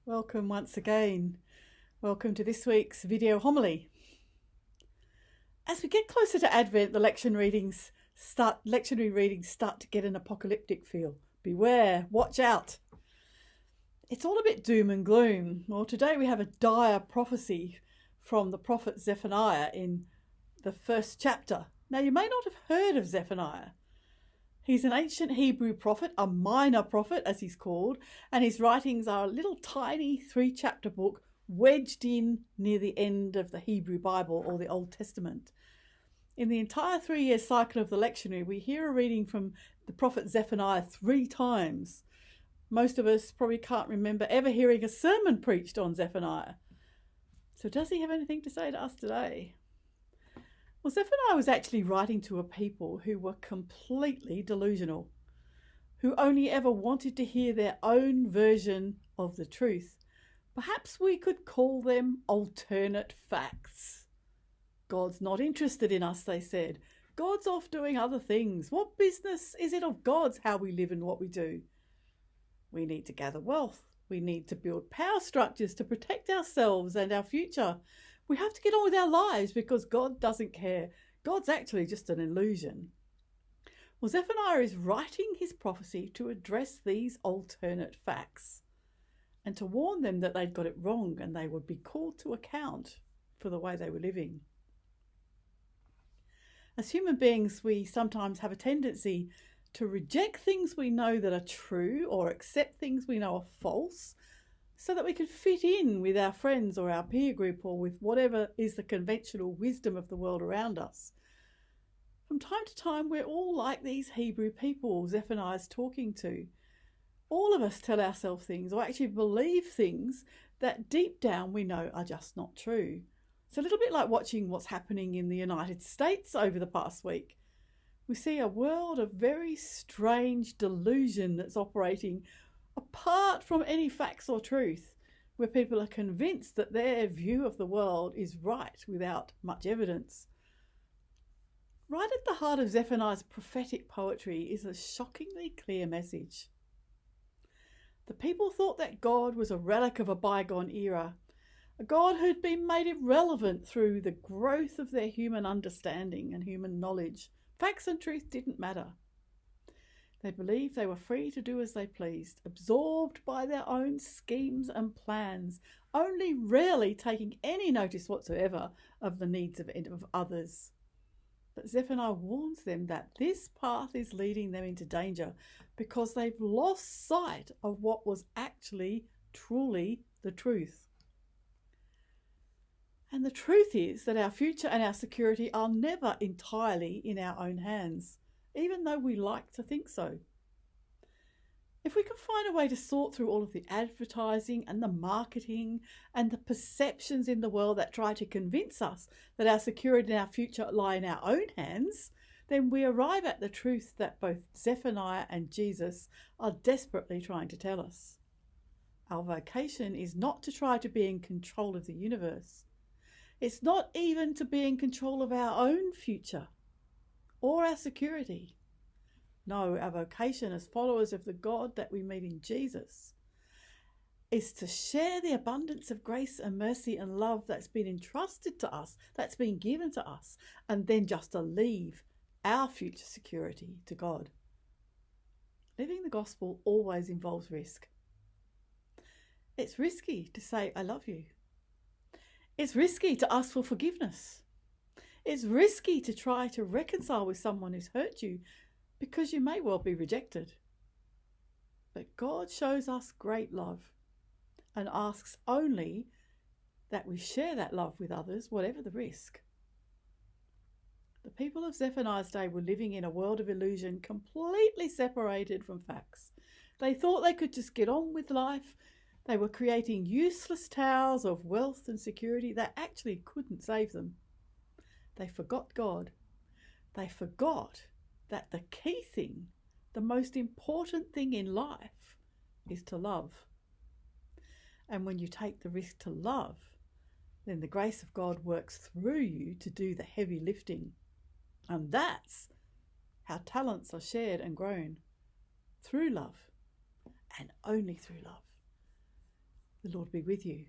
Welcome once again. Welcome to this week's video homily. As we get closer to Advent, the lectionary readings start to get an apocalyptic feel. Beware, watch out. It's all a bit doom and gloom. Well, today we have a dire prophecy from the prophet Zephaniah in the first chapter. Now, you may not have heard of Zephaniah. He's an ancient Hebrew prophet, a minor prophet as he's called, and his writings are a little tiny 3-chapter book wedged in near the end of the Hebrew Bible or the Old Testament. In the entire 3-year cycle of the lectionary, we hear a reading from the prophet Zephaniah 3 times. Most of us probably can't remember ever hearing a sermon preached on Zephaniah. So does he have anything to say to us today? Well, Zephaniah was actually writing to a people who were completely delusional, who only ever wanted to hear their own version of the truth. Perhaps we could call them alternate facts. God's not interested in us, they said. God's off doing other things. What business is it of God's how we live and what we do? We need to gather wealth. We need to build power structures to protect ourselves and our future. We have to get on with our lives because God doesn't care. God's actually just an illusion. Well, Zephaniah is writing his prophecy to address these alternate facts and to warn them that they'd got it wrong and they would be called to account for the way they were living. As human beings, we sometimes have a tendency to reject things we know that are true or accept things we know are false so that we can fit in with our friends or our peer group or with whatever is the conventional wisdom of the world around us. From time to time, we're all like these Hebrew people Zephaniah is talking to. All of us tell ourselves things or actually believe things that deep down we know are just not true. It's a little bit like watching what's happening in the United States over the past week. We see a world of very strange delusion that's operating apart from any facts or truth, where people are convinced that their view of the world is right without much evidence. Right at the heart of Zephaniah's prophetic poetry is a shockingly clear message. The people thought that God was a relic of a bygone era, a God who'd been made irrelevant through the growth of their human understanding and human knowledge. Facts and truth didn't matter. They believed they were free to do as they pleased, absorbed by their own schemes and plans, only rarely taking any notice whatsoever of the needs of others. But Zephaniah warns them that this path is leading them into danger because they've lost sight of what was actually, truly the truth. And the truth is that our future and our security are never entirely in our own hands, even though we like to think so. If we can find a way to sort through all of the advertising and the marketing and the perceptions in the world that try to convince us that our security and our future lie in our own hands, then we arrive at the truth that both Zephaniah and Jesus are desperately trying to tell us. Our vocation is not to try to be in control of the universe. It's not even to be in control of our own future or our security. No, our vocation as followers of the God that we meet in Jesus is to share the abundance of grace and mercy and love that's been entrusted to us, that's been given to us, and then just to leave our future security to God. Living the gospel always involves risk. It's risky to say, I love you. It's risky to ask for forgiveness. It's risky to try to reconcile with someone who's hurt you because you may well be rejected. But God shows us great love and asks only that we share that love with others, whatever the risk. The people of Zephaniah's day were living in a world of illusion, completely separated from facts. They thought they could just get on with life. They were creating useless towers of wealth and security that actually couldn't save them. They forgot God. They forgot that the key thing, the most important thing in life, is to love. And when you take the risk to love, then the grace of God works through you to do the heavy lifting. And that's how talents are shared and grown, through love, and only through love. The Lord be with you.